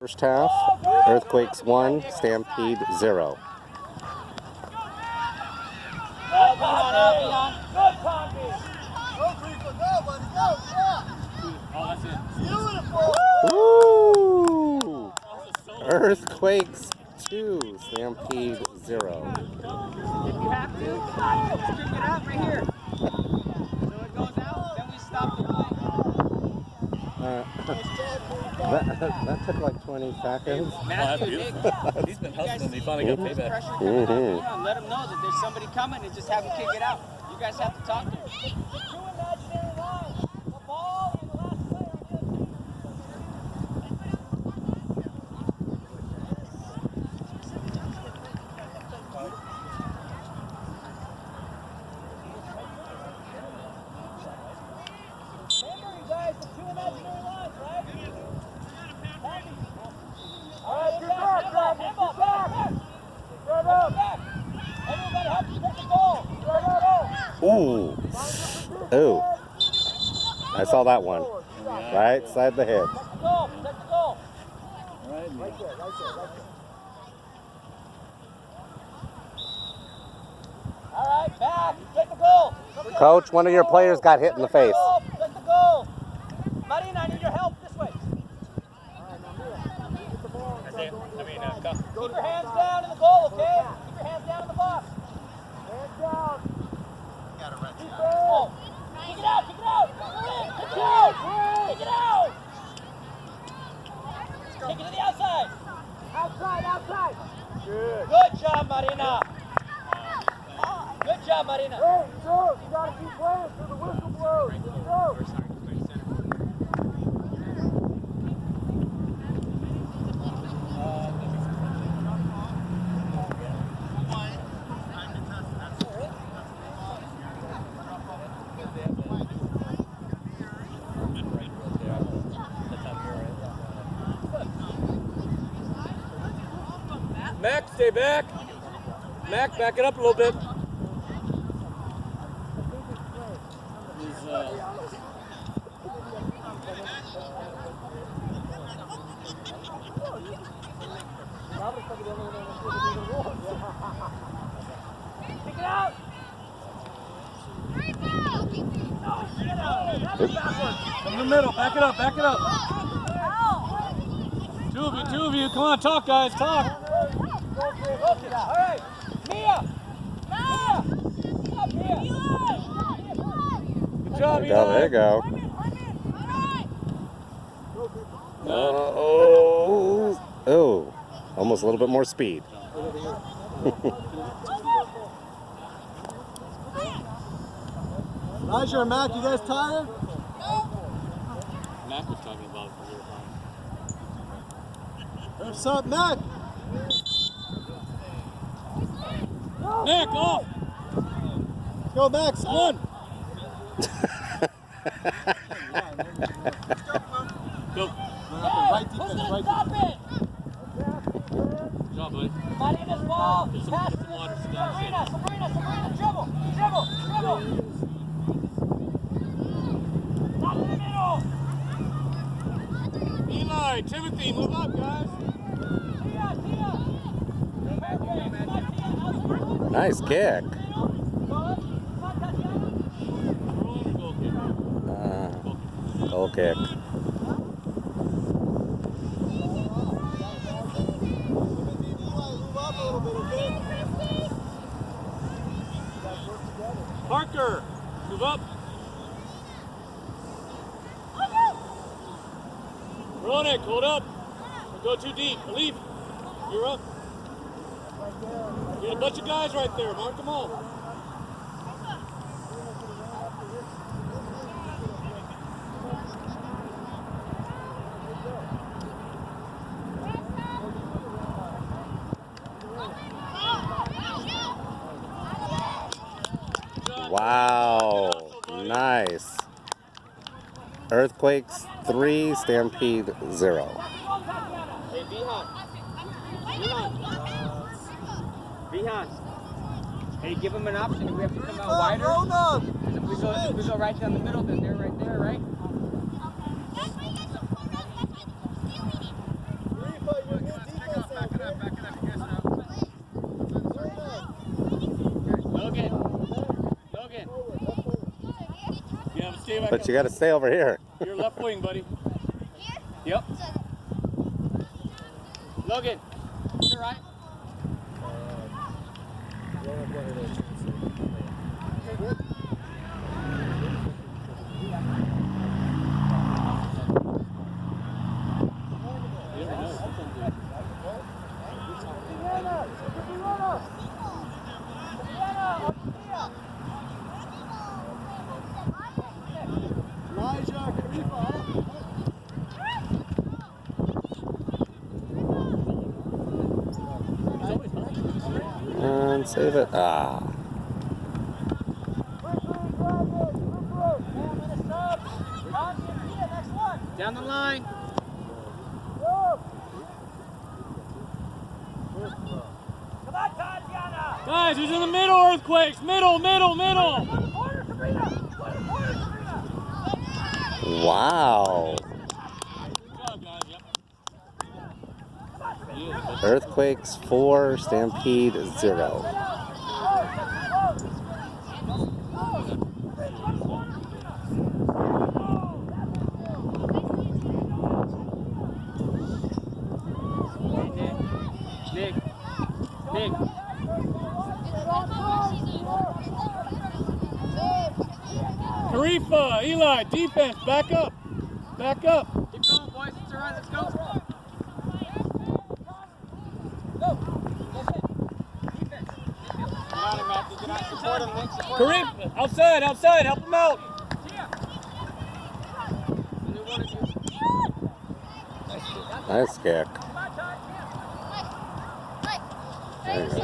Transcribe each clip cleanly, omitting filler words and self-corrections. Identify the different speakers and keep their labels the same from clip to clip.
Speaker 1: First half, Earthquakes 1, Stampede 0. Woo! Earthquakes 2, Stampede 0.
Speaker 2: If you have to, pick it up right here. So it goes out, then we stop the play.
Speaker 1: That took like 20 seconds.
Speaker 3: He's been hustling. He finally got payback.
Speaker 2: Let him know that there's somebody coming and just have him kick it out. You guys have to talk to him.
Speaker 1: Ooh. Ooh. I saw that one. Right side of the head.
Speaker 2: Alright, back. Take the goal.
Speaker 1: Coach, one of your players got hit in the face.
Speaker 2: Take the goal. Marina, I need your help this way. Keep your hands down in the goal, okay? Keep your hands down in the box. Hands down. Keep it. Kick it out, kick it out. Kick it out. Kick it out. Kick it to the outside. Outside, outside. Good job, Marina. Good job, Marina. Hey, Joe, you gotta keep playing till the whistle blows. Let's go.
Speaker 3: Mac, stay back. Mac, back it up a little bit.
Speaker 2: Pick it out.
Speaker 3: Come in the middle, back it up, back it up. Two of you, come on, talk guys, talk.
Speaker 2: All right, Mia.
Speaker 3: Good job, Eli.
Speaker 1: There you go. Oh, almost a little bit more speed.
Speaker 4: Roger and Mac, you guys tired?
Speaker 3: Mac was talking about it for your time.
Speaker 4: What's up, Mac?
Speaker 3: Nick, off!
Speaker 4: Go, Max, one!
Speaker 3: Go.
Speaker 4: Right defense, right defense.
Speaker 3: Good job, buddy.
Speaker 2: Marina's ball.
Speaker 3: Get
Speaker 2: Pass
Speaker 3: some
Speaker 2: to
Speaker 3: water.
Speaker 2: Sabrina, dribble. Not in the middle.
Speaker 3: Eli, Timothy, move up, guys.
Speaker 1: Nice kick. Goal kick.
Speaker 3: Parker, move up. Ronick, hold up. Don't go too deep. Leave. You're up. Get a bunch of guys right there. Mark them all.
Speaker 1: Wow, nice. Earthquakes 3, Stampede 0.
Speaker 2: Hey, Bihan. Hey, give him an option. If we have to come out wider, if we go right down the middle, then they're right there, right?
Speaker 3: back
Speaker 1: But
Speaker 3: up.
Speaker 1: you got to stay over here.
Speaker 3: Your left wing, buddy. Yep. Logan. You're right.
Speaker 1: And save it. Ah.
Speaker 3: Down the line.
Speaker 2: Come on, Tatiana!
Speaker 3: Guys, who's in the middle, Earthquakes? Middle.
Speaker 1: Wow.
Speaker 3: Good job, guys. Yep.
Speaker 1: Earthquakes 4, Stampede 0.
Speaker 3: Nick. Karifa, Eli, defense, back up. Keep going, boys. It's all right. Let's go. Karifa, outside. Help him out.
Speaker 1: Nice kick. There you go.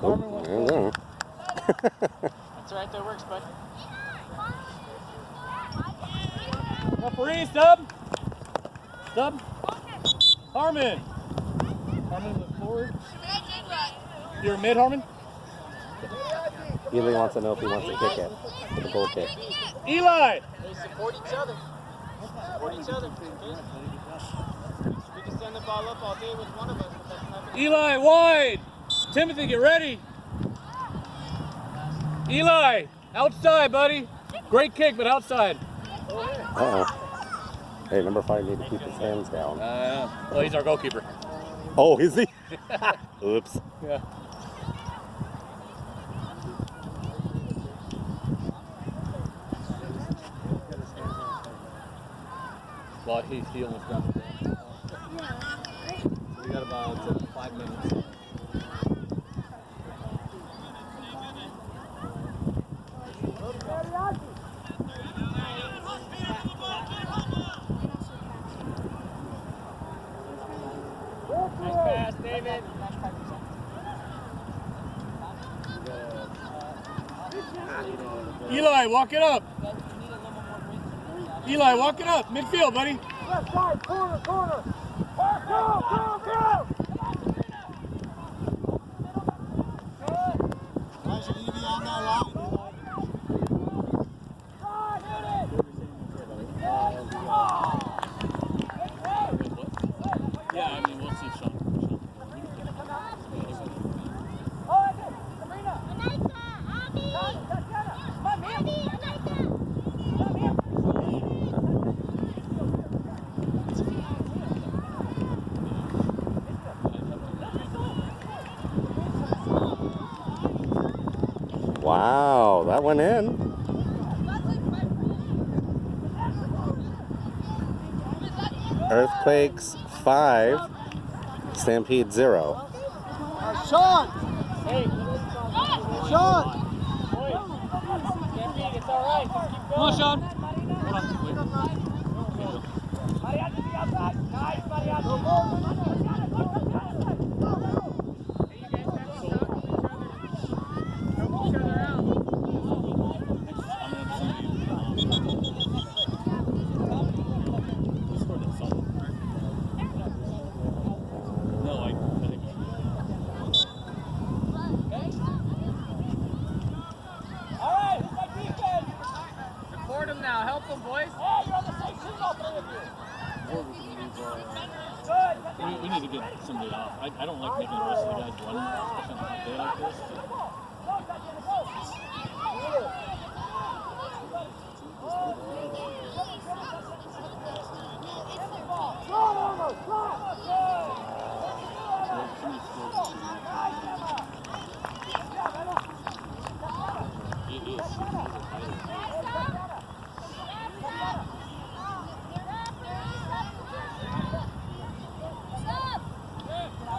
Speaker 1: Oh, there you go.
Speaker 3: That's all right. That works, bud. Referee, stub. Harmon, look forward. You're mid, Harmon?
Speaker 1: Eli wants to know if he wants to kick it. For the goal kick.
Speaker 3: Eli!
Speaker 2: They support each other. Okay? We can send the ball up all day with one of us, but that's not gonna
Speaker 3: Eli, wide! Timothy, get ready! Eli, outside, buddy. Great kick, but outside.
Speaker 1: Uh-oh. Hey, number 5 need to keep his hands down.
Speaker 3: Well, he's our goalkeeper.
Speaker 1: Oh, is he? Oops.
Speaker 3: Yeah. Well, he almost got it. We got about 5 minutes. Nice pass, David. Eli, walk it up. Eli, walk it up. Midfield, buddy.
Speaker 2: Left side, corner! Go!
Speaker 4: Guys, you need to be on that line.
Speaker 3: Yeah, I mean, we'll see Sean.
Speaker 1: Wow, that went in. Earthquakes 5, Stampede 0.
Speaker 4: Sean!
Speaker 2: Hey!
Speaker 4: Sean!
Speaker 2: Stampede, it's all right. Just keep going.
Speaker 3: Come on, Sean. Hold on.
Speaker 2: Mariachi, be outside. Nice, Mariachi.
Speaker 3: We need to get somebody off. I don't like making the rest of the guys run, especially on a hot day like this.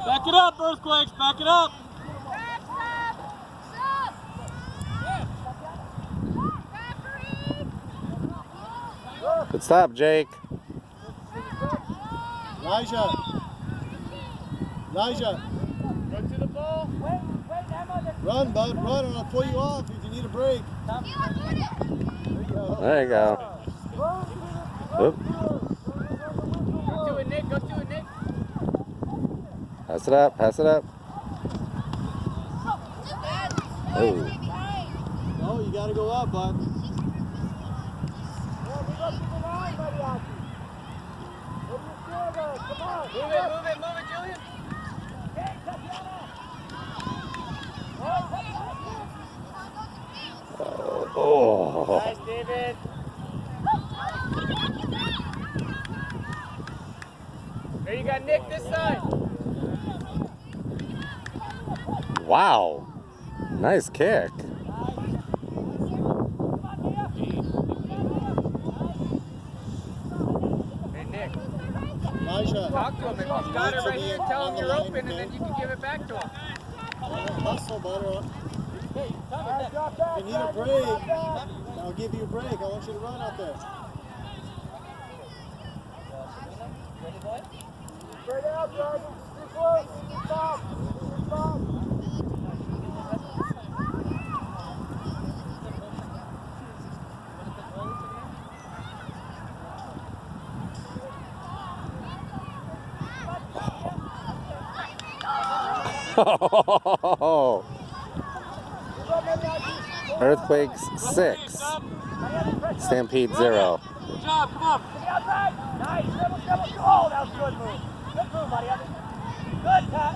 Speaker 3: Back it up, Earthquakes, back it up.
Speaker 1: Good stop, Jake.
Speaker 4: Elijah. Elijah.
Speaker 3: Run to the ball.
Speaker 4: Run, bud. Run, and I'll pull you off if you need a break. There you go.
Speaker 1: There you go. Oop.
Speaker 3: Go to it, Nick. Go to it, Nick.
Speaker 1: Pass it up, pass it up. Oh.
Speaker 4: No, you got to go up, bud.
Speaker 3: Move it, Julian.
Speaker 1: Oh.
Speaker 3: Nice, David. There you got Nick this side.
Speaker 1: Wow. Nice kick.
Speaker 3: Hey, Nick.
Speaker 4: Elijah.
Speaker 3: Talk to him. If he's got it right here, tell him you're open, and then you can give it back to him.
Speaker 4: Hustle, bud. If you need a break, I'll give you a break. I want you to run out there.
Speaker 2: Straight out, Jordan. Too close. Stop. Stop.
Speaker 1: Earthquakes 6. Stampede 0.
Speaker 3: Good job, come on.
Speaker 2: To the outside. Nice. Dribble. Oh, that was a good move. Good move, buddy. Good cut.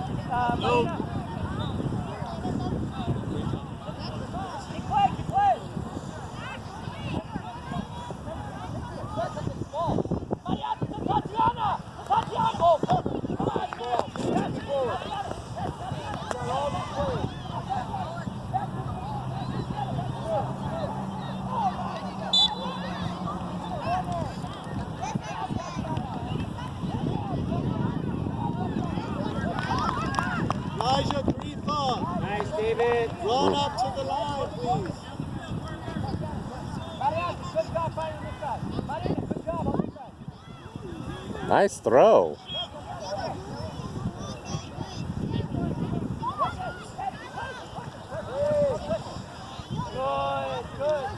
Speaker 2: Marina. Keep playing. Tatiana. Oh, perfect. Come on, girl. That's forward. All these plays.
Speaker 4: Elijah, 3-4.
Speaker 3: Nice, David.
Speaker 4: Run up to the line, please.
Speaker 2: Mariana, good job finding this side. Mariana, good job on this side.
Speaker 1: Nice throw.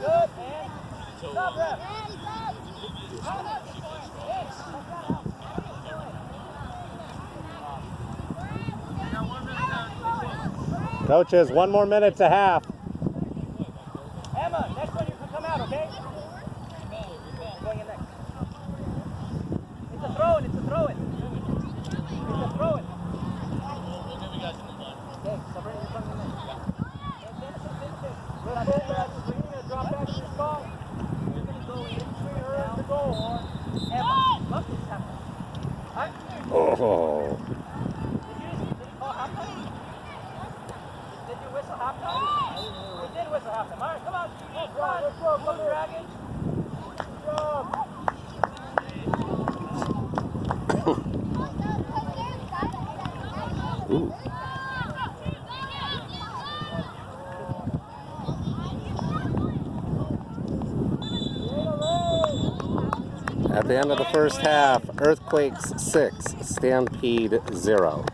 Speaker 2: Good, man. Stop that.
Speaker 1: Coaches, 1 more minute to half.
Speaker 2: Emma, next one you can come out, okay? Going in next. It's a throw in. Okay, Sabrina, you're coming in next. Let's go back. Sabrina, drop back to your spot. You're going to go in between her and the goal. Emma, look what's happening.
Speaker 1: Oh.
Speaker 2: Did you call halftime? Did you whistle halftime? We did whistle halftime. All right, come on. Let's go. Blue Dragon. Good job.
Speaker 1: Ooh. At the end of the first half, Earthquakes 6, Stampede 0.